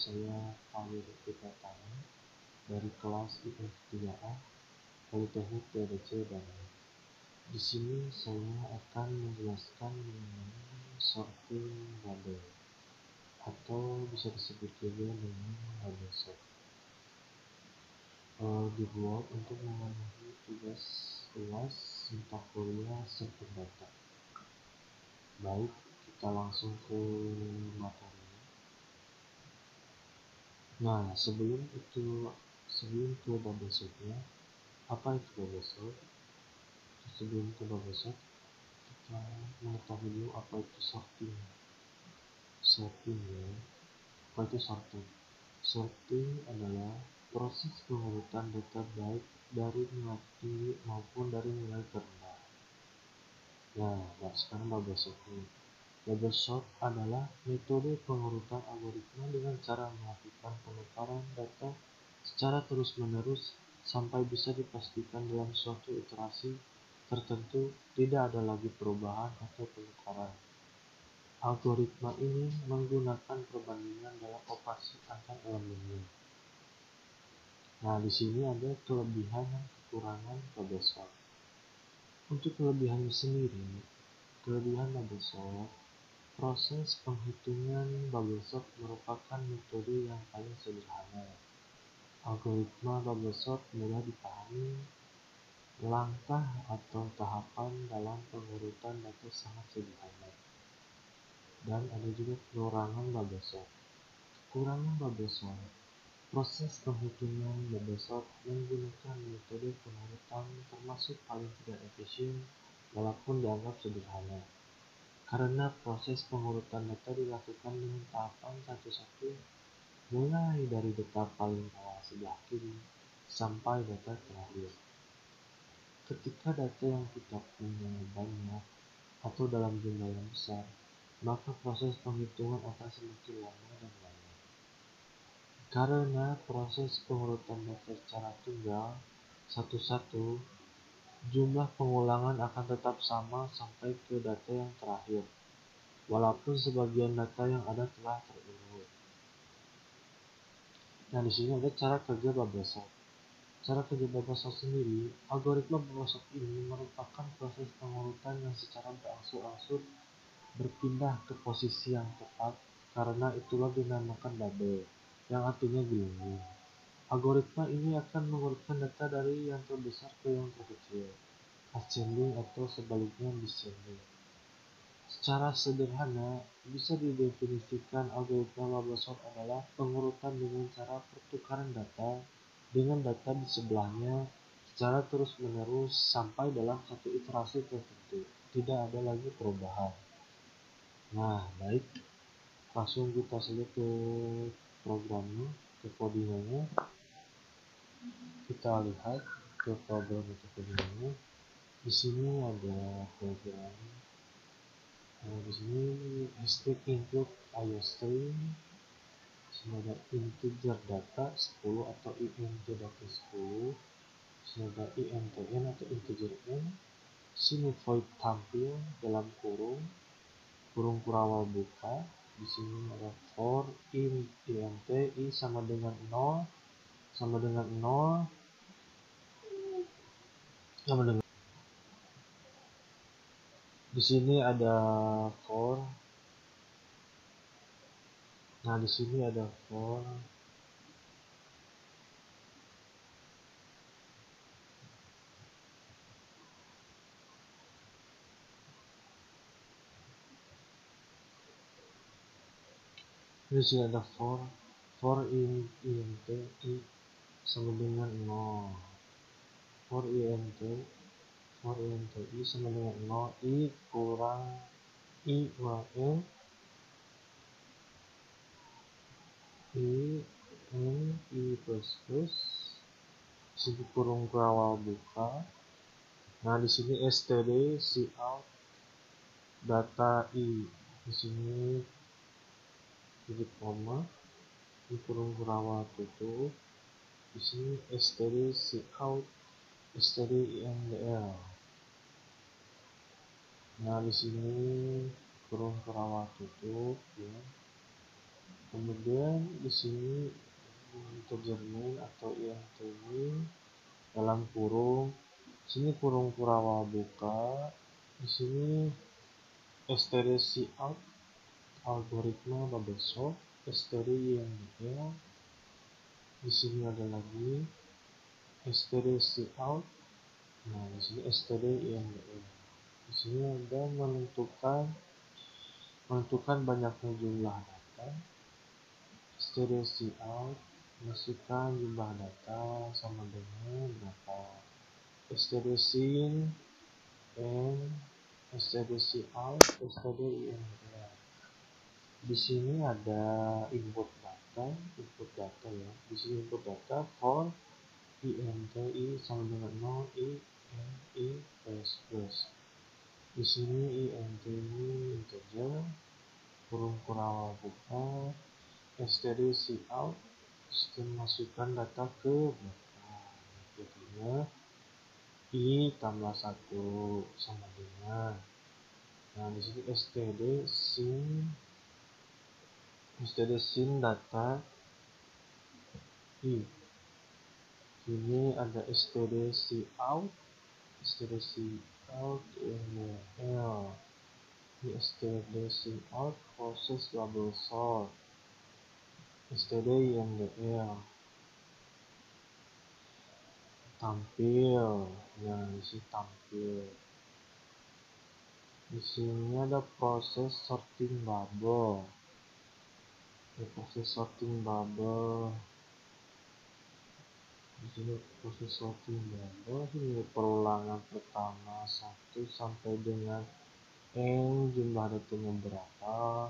saya Fahri Pratama dari kelas IF3A Politeknik TDC Bandung. Di sini saya akan menjelaskan mengenai sorting label atau bisa disebut juga dengan label sort. Dibuat untuk memenuhi tugas UAS mata kuliah sampling data. Baik, kita langsung ke materinya. Nah, sebelum ke bubble sortnya, apa itu bubble sort? Sebelum ke bubble sort, kita mengetahui dulu apa itu sorting. Sorting ya, apa itu sorting? Sorting adalah proses pengurutan data baik dari nilai tinggi maupun dari nilai terendah. Nah, sekarang bubble sorting. Bubble sort adalah metode pengurutan algoritma dengan cara melakukan penukaran data secara terus-menerus sampai bisa dipastikan dalam suatu iterasi tertentu tidak ada lagi perubahan atau penukaran. Algoritma ini menggunakan perbandingan dalam operasi antar elemennya. Nah, di sini ada kelebihan dan kekurangan bubble sort. Untuk kelebihannya sendiri, kelebihan bubble sort, proses penghitungan bubble sort merupakan metode yang paling sederhana. Algoritma bubble sort mudah dipahami, langkah atau tahapan dalam pengurutan data sangat sederhana. Dan ada juga kekurangan bubble sort. Kekurangan bubble sort, proses penghitungan bubble sort menggunakan metode pengurutan termasuk paling tidak efisien walaupun dianggap sederhana. Karena proses pengurutan data dilakukan dengan tahapan satu-satu, mulai dari data paling bawah sebelah kiri sampai data terakhir. Ketika data yang kita punya banyak atau dalam jumlah yang besar, maka proses penghitungan akan semakin lama dan lama. Karena proses pengurutan data secara tunggal satu-satu, jumlah pengulangan akan tetap sama sampai ke data yang terakhir, walaupun sebagian data yang ada telah terurut. Nah, di sini ada cara kerja bubble sort. Cara kerja bubble sort sendiri, algoritma bubble sort ini merupakan proses pengurutan yang secara berangsur-angsur berpindah ke posisi yang tepat, karena itulah dinamakan bubble, yang artinya gelembung. Algoritma ini akan mengurutkan data dari yang terbesar ke yang terkecil, ascending atau sebaliknya descending. Secara sederhana, bisa didefinisikan algoritma bubble sort adalah pengurutan dengan cara pertukaran data dengan data di sebelahnya secara terus-menerus sampai dalam satu iterasi tertentu. Tidak ada lagi perubahan. Nah, baik. Langsung kita saja ke programnya, ke codingannya. Kita lihat ke program atau codingannya. Di sini ada program. Nah, di sini string include iostring. Di sini ada integer data 10 atau int data 10. Di sini ada intn atau integer n. Di sini void tampil dalam kurung kurawal buka. Di sini ada for int i sama dengan 0 sama dengan 0 sama dengan. Di sini ada for. Nah, di sini ada for. Di sini ada for int i sama dengan 0. For int i sama dengan 0, i kurang i n plus sini kurung kurawal buka. Nah, di sini std cout data i. Di sini titik koma, di kurung kurawal tutup. Di sini std cout std indl. Nah, di sini kurung kurawal tutup ya. Kemudian di sini integer main atau int ini dalam kurung, sini kurung Kurawa buka, di sini std out algoritma bubble sort std INDL, di sini ada lagi std out. Nah, di sini std INDL. Di sini ada menentukan banyaknya jumlah data. std out masukkan jumlah data sama dengan berapa. std in and std out std INDL. Di sini ada input data ya. Di sini input data for INTI sama dengan 0 INI plus. Di sini INT ini integer, kurung Kurawa buka, std out, sistem masukkan data ke belakang. Jadinya I tambah 1 sama dengan. Nah, di sini std sin data I. Ini ada std out INDL. Ini std out proses bubble sort std INDL tampil. Nah, isi tampil. Di sini ada proses sorting bubble. Proses sorting bubble. Di sini proses sorting bubble ini perulangan pertama 1 sampai dengan n jumlah datanya berapa.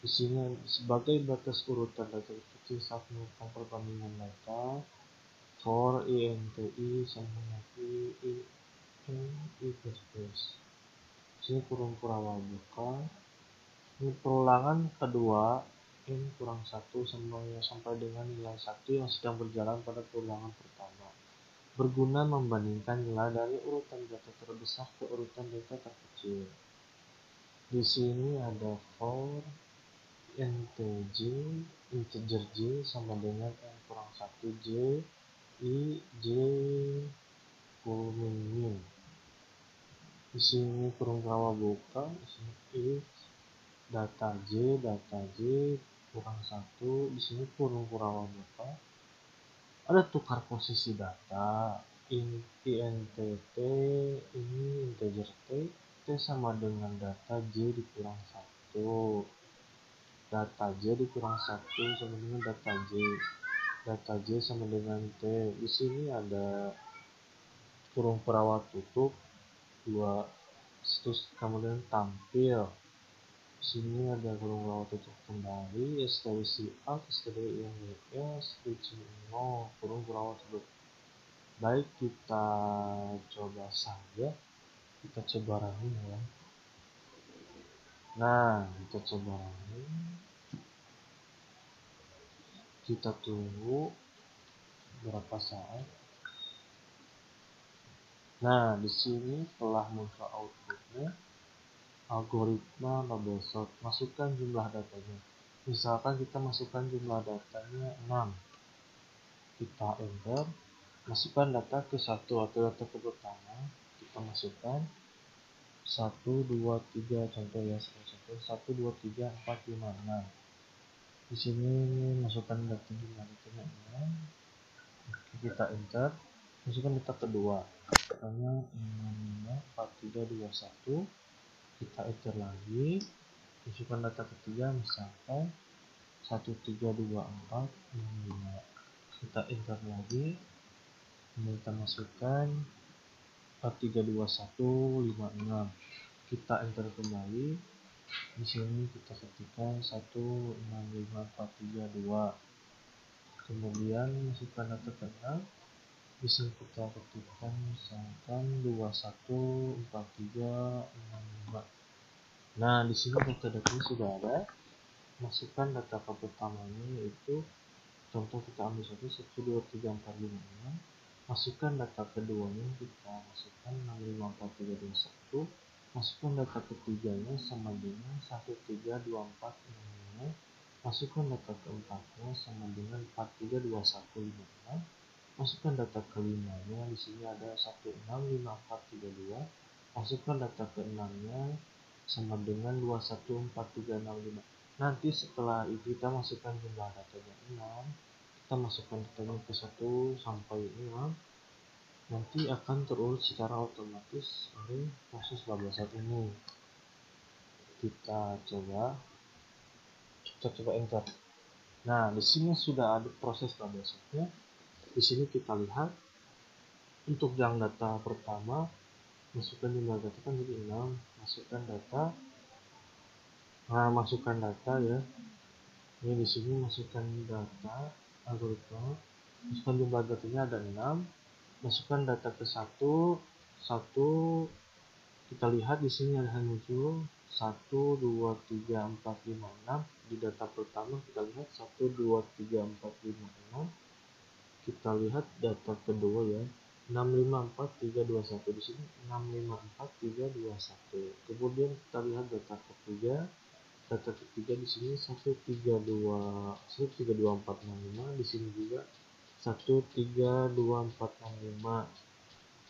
Di sini sebagai batas urutan data kecil saat melakukan perbandingan data for INTI sama dengan I plus. Sini kurung Kurawa buka. Ini perulangan kedua n kurang 1 sampai dengan nilai 1 yang sedang berjalan pada perulangan pertama. Berguna membandingkan nilai dari urutan data terbesar ke urutan data terkecil. Di sini ada for integer j sama dengan n kurang 1 j j min. Di sini kurung Kurawa buka, di sini if data j kurang 1, di sini kurung Kurawa buka. Ada tukar posisi data int ini integer t sama dengan data j dikurang 1. Data j dikurang 1 sama dengan data j sama dengan t. Di sini ada kurung Kurawa tutup 2, terus kemudian tampil. Di sini ada kurung Kurawa tutup kembali, std out std INDL switch 0, kurung Kurawa tutup. Baik, kita coba saja, kita coba running ya. Nah, kita coba running, kita tunggu berapa saat. Nah, di sini telah muncul outputnya algoritma bubble sort. Masukkan jumlah datanya. Misalkan kita masukkan jumlah datanya 6, kita enter, masukkan data ke 1 atau data ke pertama, kita masukkan 1 2 3 contoh ya, 1 2 3 4 5 6. Di sini masukkan data jumlah datanya 6. Oke, kita enter, masukkan data kedua, datanya 5 4 3 2 1. Kita enter lagi, masukkan data ketiga, misalkan 1 3 2 4 6 5. Kita enter lagi, kita masukkan 4 3 2 1 5 6. Kita enter kembali. Di sini kita ketikkan 1 6 5 4 3 2. Kemudian masukkan data ke-6. Bisa kita ketikkan misalkan 21 43 65. Nah, di sini data-datanya sudah ada. Masukkan data ke pertamanya, yaitu contoh kita ambil 1 2 3 4 5 6. Masukkan data keduanya, kita masukkan 6 5 4 3 2 1. Masukkan data ketiganya sama dengan 1 3 2 4 6 5. Masukkan data keempatnya sama dengan 432156. Masukkan data kelimanya, di sini ada 165432. Masukkan data keenamnya sama dengan 214365. Nanti setelah itu kita masukkan jumlah datanya 6, kita masukkan datanya ke 1 sampai 6, nanti akan terurut secara otomatis oleh proses bablasan ini. Kita coba enter. Nah, di sini sudah ada proses bablasannya. Di sini kita lihat untuk yang data pertama, masukkan jumlah data kan jadi 6, masukkan data ya. Ini di sini masukkan data algoritma, masukkan jumlah datanya ada 6, masukkan data ke 1, kita lihat di sini ada muncul 1 2 3 4 5 6. Di data pertama kita lihat 1 2 3 4 5 6. Kita lihat data kedua ya, 654 3 2 1. Di sini 654 3 2 1. Kemudian kita lihat data ketiga di sini 1 3 2 4 6 5. Di sini juga 1 3 2 4 6 5.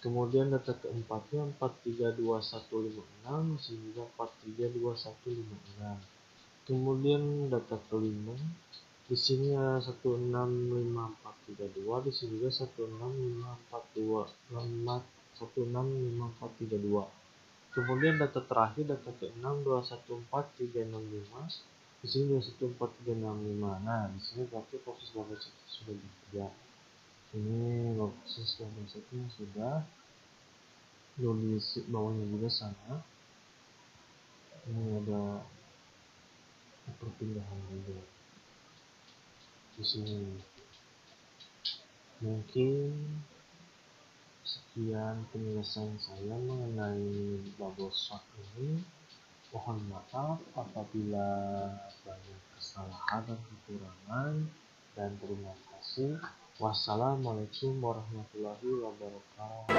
Kemudian data keempatnya 432156, sehingga 432156. Kemudian data kelima di sini ada 165432, di sini juga 165432. Kemudian data terakhir, data ke-6 214365, di sini 214365. Nah, di sini berarti proses bablasan sudah bekerja. Ini proses bablasannya sudah, tulis bawahnya juga sama. Ini ada perpindahan juga di sini. Mungkin sekian penjelasan saya mengenai bubble shock ini. Mohon maaf apabila banyak kesalahan dan kekurangan, dan terima kasih. Wassalamualaikum warahmatullahi wabarakatuh.